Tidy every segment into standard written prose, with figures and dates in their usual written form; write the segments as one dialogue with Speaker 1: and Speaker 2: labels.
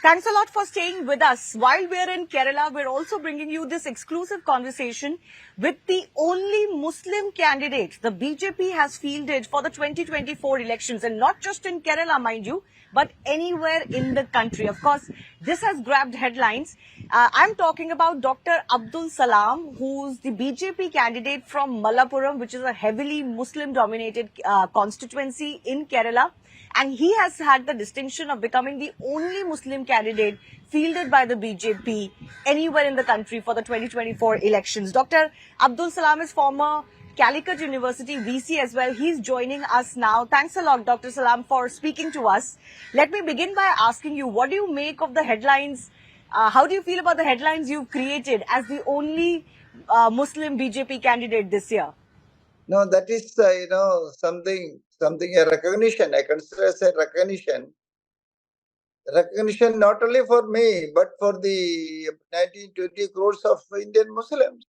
Speaker 1: Thanks a lot for staying with us. While we're in Kerala, we're also bringing you this exclusive conversation with the only Muslim candidate the BJP has fielded for the 2024 elections, and not just in Kerala, mind you, but anywhere in the country. Of course, this has grabbed headlines. I'm talking about Dr. Abdul Salam, who's the BJP candidate from Mallapuram, which is a heavily Muslim-dominated constituency in Kerala. And he has had the distinction of becoming the only Muslim candidate fielded by the BJP anywhere in the country for the 2024 elections. Dr. Abdul Salam is former Calicut University VC as well. He's joining us now. Thanks a lot, Dr. Salam, for speaking to us. Let me begin by asking you, what do you make of the headlines? How do you feel about the headlines you've created as the only Muslim BJP candidate this year?
Speaker 2: No, that is, something a recognition. I consider as a recognition. Recognition not only for me, but for the 19-20 crores of Indian Muslims.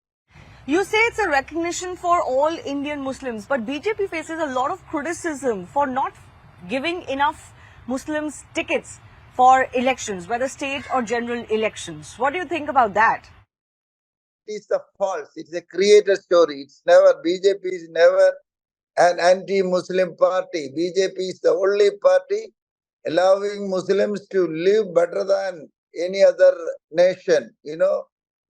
Speaker 1: You say it's a recognition for all Indian Muslims, but BJP faces a lot of criticism for not giving enough Muslims tickets for elections, whether state or general elections. What do you think about that?
Speaker 2: It is the false. It's a created story. It's never, BJP is never an anti-Muslim party. BJP is the only party allowing Muslims to live better than any other nation.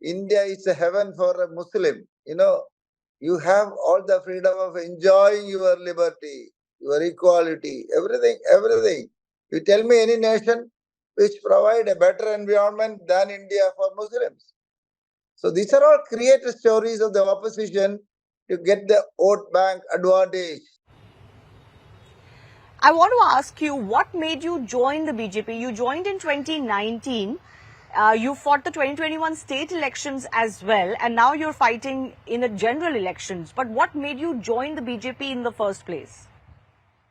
Speaker 2: India is a heaven for a Muslim. You have all the freedom of enjoying your liberty, your equality, everything. You tell me any nation which provide a better environment than India for Muslims. So these are all created stories of the opposition to get the vote bank advantage.
Speaker 1: I want to ask you, what made you join the BJP? You joined in 2019. You fought the 2021 state elections as well, and now you're fighting in the general elections. But what made you join the BJP in the first place?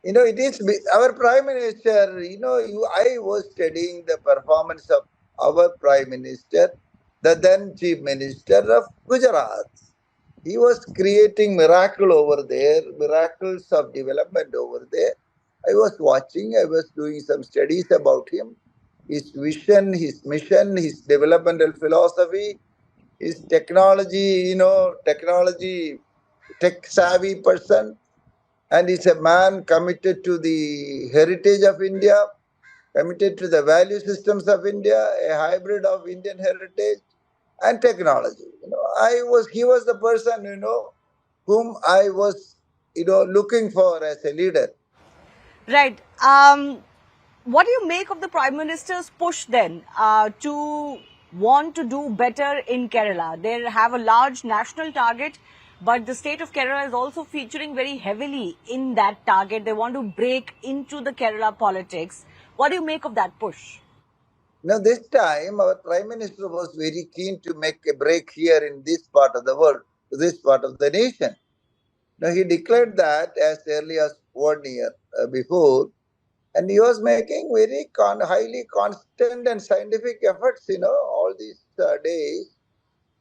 Speaker 2: It is our Prime Minister. I was studying the performance of our Prime Minister, the then Chief Minister of Gujarat. He was creating miracle over there, miracles of development over there. I was watching, I was doing some studies about him, his vision, his mission, his developmental philosophy, his technology, tech savvy person. And he's a man committed to the heritage of India, committed to the value systems of India, a hybrid of Indian heritage and technology. He was the person, whom I was, looking for as a leader.
Speaker 1: Right. What do you make of the Prime Minister's push then to want to do better in Kerala? They have a large national target, but the state of Kerala is also featuring very heavily in that target. They want to break into the Kerala politics. What do you make of that push?
Speaker 2: Now, this time, our Prime Minister was very keen to make a break here in this part of the world, this part of the nation. Now, he declared that as early as 1 year before, and he was making very highly constant and scientific efforts, all these days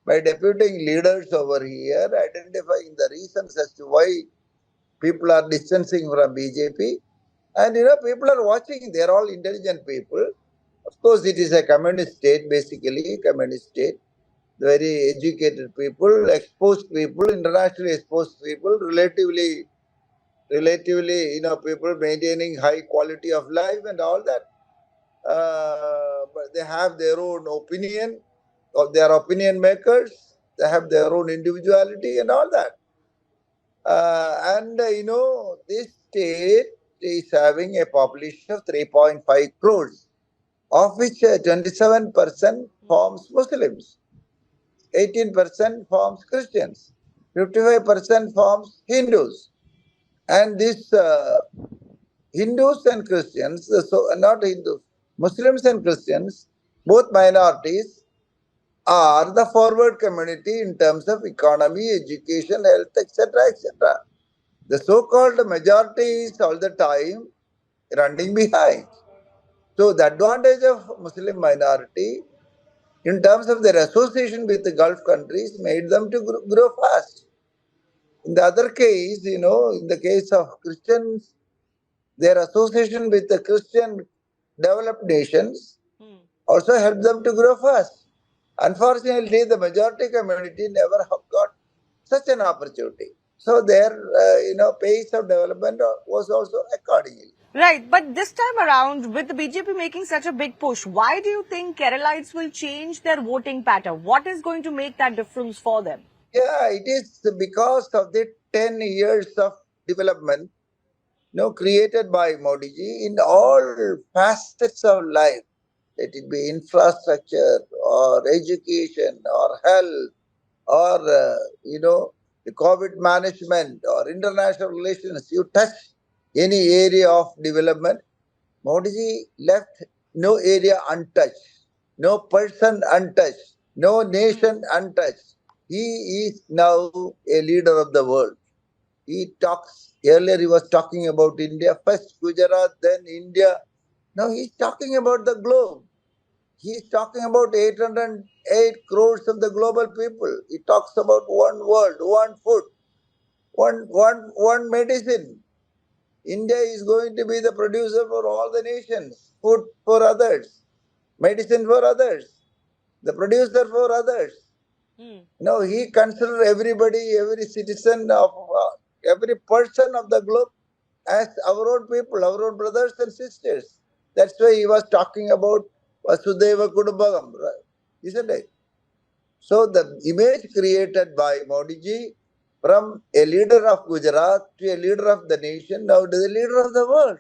Speaker 2: by deputing leaders over here, identifying the reasons as to why people are distancing from BJP. And, people are watching, they're all intelligent people. Of course, it is a communist state, basically, communist state. Very educated people, exposed people, internationally exposed people, relatively, people maintaining high quality of life and all that. But they have their own opinion, or they are opinion makers. They have their own individuality and all that. This state is having a population of 3.5 crores, of which 27% forms Muslims, 18% forms Christians, 55% forms Hindus. And these Hindus and Christians, not Hindus, Muslims and Christians, both minorities, are the forward community in terms of economy, education, health, etc., etc. The so-called majority is all the time running behind. So the advantage of Muslim minority in terms of their association with the Gulf countries made them to grow fast. In the other case, in the case of Christians, their association with the Christian developed nations also help them to grow fast. Unfortunately, the majority community never have got such an opportunity. So their pace of development was also accordingly.
Speaker 1: Right, but this time around, with the BJP making such a big push, why do you think Keralites will change their voting pattern? What is going to make that difference for them?
Speaker 2: Yeah, it is because of the 10 years of development created by Modi ji in all facets of life, let it be infrastructure or education or health or, the COVID management or international relations. You touch any area of development, Modi ji left no area untouched, no person untouched, no nation untouched. He is now a leader of the world. He talks, earlier he was talking about India, first Gujarat, then India. Now he's talking about the globe. He's talking about 808 crores of the global people. He talks about one world, one food, one medicine. India is going to be the producer for all the nations, food for others, medicine for others, the producer for others. No, he considers everybody, every citizen of every person of the globe as our own people, our own brothers and sisters. That's why he was talking about Vasudeva Kudumbakam, right? Isn't it? So the image created by Modi ji from a leader of Gujarat to a leader of the nation, now to the leader of the world.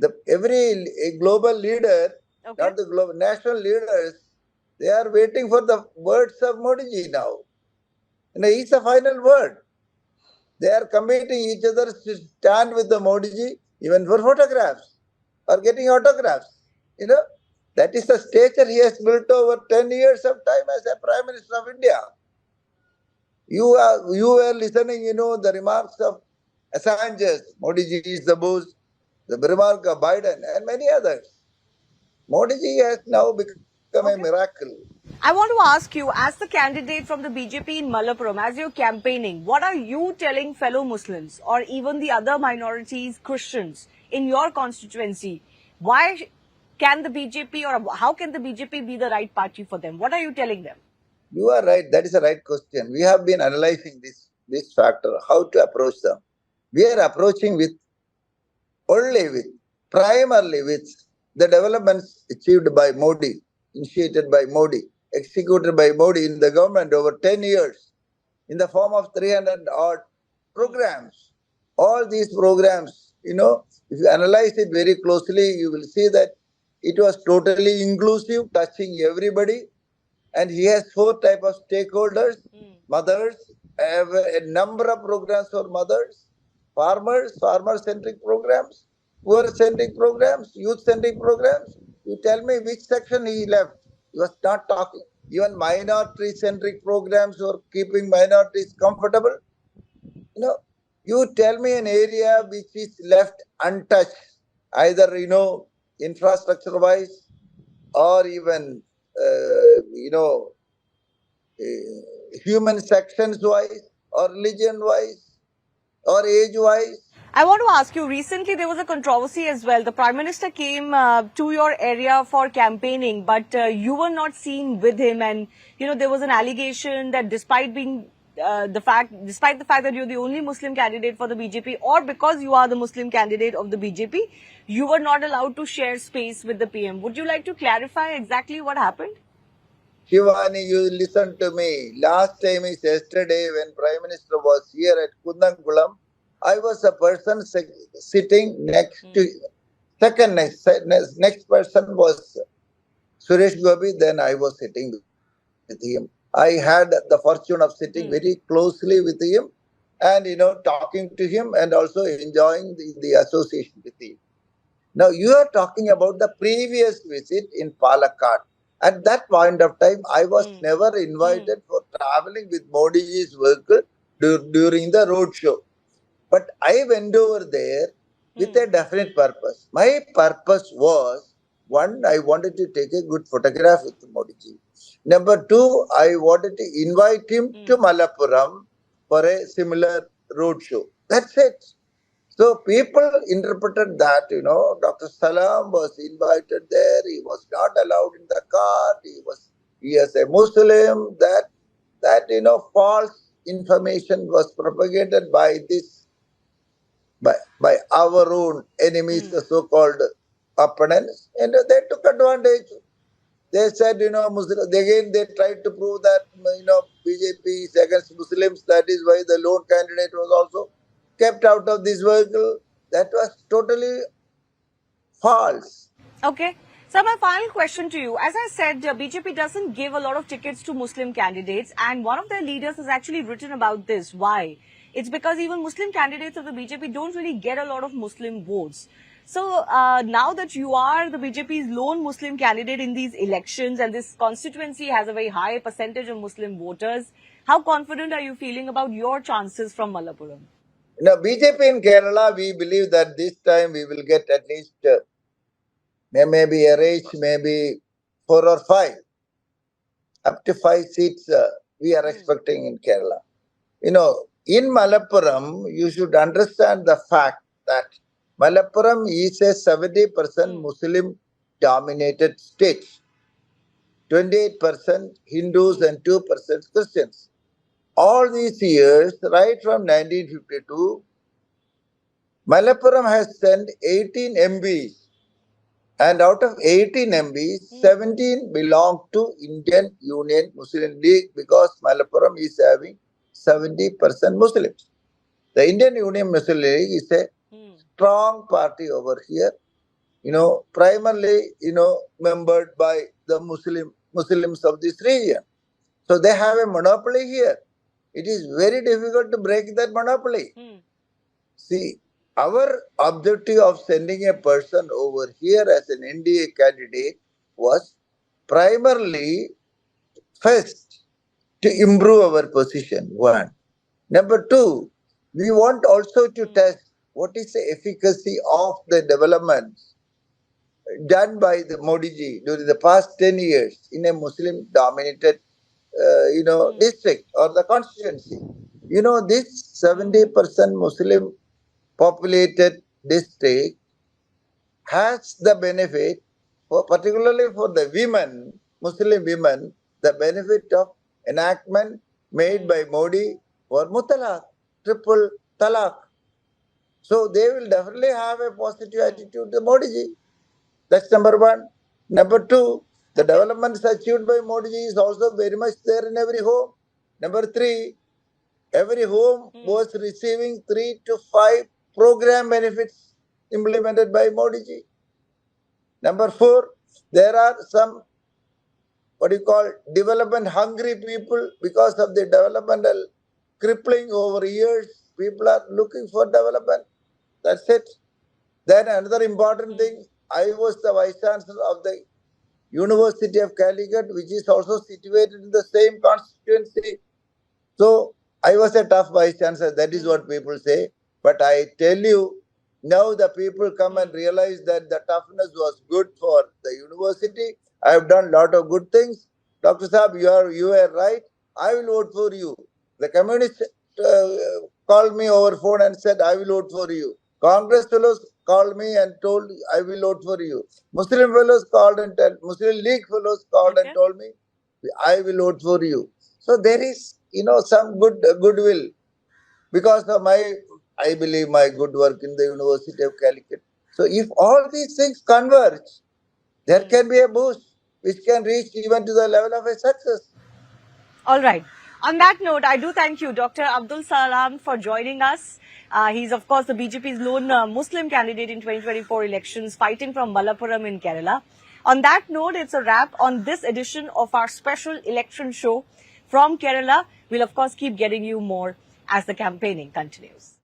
Speaker 2: A global leader, not the global national leaders, they are waiting for the words of Modi ji now. He's the final word. They are committing each other to stand with the Modi ji, even for photographs or getting autographs. That is the stature he has built over 10 years of time as a Prime Minister of India. You were listening, the remarks of Assange, Modi ji is the boss, the remark of Biden and many others. Modi ji has now become a miracle.
Speaker 1: I want to ask you, as the candidate from the BJP in Malappuram, as you're campaigning, what are you telling fellow Muslims or even the other minorities, Christians in your constituency? Why can the BJP or how can the BJP be the right party for them? What are you telling them?
Speaker 2: You are right. That is the right question. We have been analyzing this factor, how to approach them. We are approaching primarily with the developments achieved by Modi, initiated by Modi, executed by Modi in the government over 10 years in the form of 300 odd programs. All these programs, if you analyze it very closely, you will see that it was totally inclusive, touching everybody. And he has 4 types of stakeholders, mothers, have a number of programs for mothers, farmers, farmer-centric programs, poor-centric programs, youth-centric programs. You tell me which section he left. He was not talking. Even minority-centric programs or keeping minorities comfortable. You tell me an area which is left untouched, either, infrastructure-wise or even, human sections wise or religion wise or age wise.
Speaker 1: I want to ask you, recently there was a controversy as well. The Prime Minister came to your area for campaigning, but you were not seen with him. And, there was an allegation that despite the fact that you're the only Muslim candidate for the BJP, or because you are the Muslim candidate of the BJP, you were not allowed to share space with the PM. Would you like to clarify exactly what happened?
Speaker 2: Shivani, you listen to me. Last time is yesterday when Prime Minister was here at Kundankulam. I was a person sitting next to next person was Suresh Gopi. Then I was sitting with him. I had the fortune of sitting very closely with him and, talking to him and also enjoying the association with him. Now, you are talking about the previous visit in Palakkad. At that point of time, I was never invited for traveling with Modi's vehicle during the road show. But I went over there with a definite purpose. My purpose was, one, I wanted to take a good photograph with Modi ji. Number two, I wanted to invite him to Mallapuram for a similar road show. That's it. So people interpreted that, Dr. Salam was invited there. He was not allowed in the car. He is a Muslim. That false information was propagated by by our own enemies, the so-called opponents, and they took advantage. They said, Muslim, again they tried to prove that, BJP is against Muslims. That is why the lone candidate was also kept out of this vehicle. That was totally false.
Speaker 1: Okay. So my final question to you, as I said, BJP doesn't give a lot of tickets to Muslim candidates, and one of their leaders has actually written about this. Why? It's because even Muslim candidates of the BJP don't really get a lot of Muslim votes. So now that you are the BJP's lone Muslim candidate in these elections, and this constituency has a very high percentage of Muslim voters, how confident are you feeling about your chances from Malappuram?
Speaker 2: Now, BJP in Kerala, we believe that this time we will get at least maybe a reach, maybe 4 or 5. Up to 5 seats we are expecting in Kerala. In Malappuram, you should understand the fact that Malappuram is a 70% Muslim dominated state. 28% Hindus and 2% Christians. All these years, right from 1952, Malappuram has sent 18 MPs, and out of 18 MPs, 17 belong to Indian Union Muslim League, because Malappuram is having 70% Muslims. The Indian Union Muslim League is a strong party over here, primarily, membered by the Muslims of this region. So they have a monopoly here. It is very difficult to break that monopoly. See, our objective of sending a person over here as an NDA candidate was primarily, first, to improve our position, one. Number two, we want also to test what is the efficacy of the developments done by the Modi ji during the past 10 years in a Muslim dominated district or the constituency. This 70% Muslim populated district has the benefit, particularly for the women, Muslim women, the benefit of enactment made by Modi for mutalaq, triple talaq. So they will definitely have a positive attitude to Modi ji. That's number one. Number two, the developments achieved by Modi ji is also very much there in every home. Number three, every home was receiving 3 to 5 program benefits implemented by Modi ji. Number four, there are some development hungry people because of the developmental crippling over years. People are looking for development. That's it. Then another important thing, I was the vice chancellor of the University of Calicut, which is also situated in the same constituency. So I was a tough vice chancellor, that is what people say. But I tell you, now the people come and realize that the toughness was good for the university. I have done a lot of good things. Dr. Saab, you are right. I will vote for you. The communists called me over phone and said, I will vote for you. Congress fellows called me and told, I will vote for you. Muslim fellows called and told, Muslim League fellows called and told me, I will vote for you. So there is, some goodwill because of I believe my good work in the University of Calicut. So if all these things converge, there can be a boost which can reach even to the level of a success.
Speaker 1: All right. On that note, I do thank you, Dr. Abdul Salam, for joining us. He's, of course, the BJP's lone Muslim candidate in 2024 elections, fighting from Malappuram in Kerala. On that note, it's a wrap on this edition of our special election show from Kerala. We'll, of course, keep getting you more as the campaigning continues.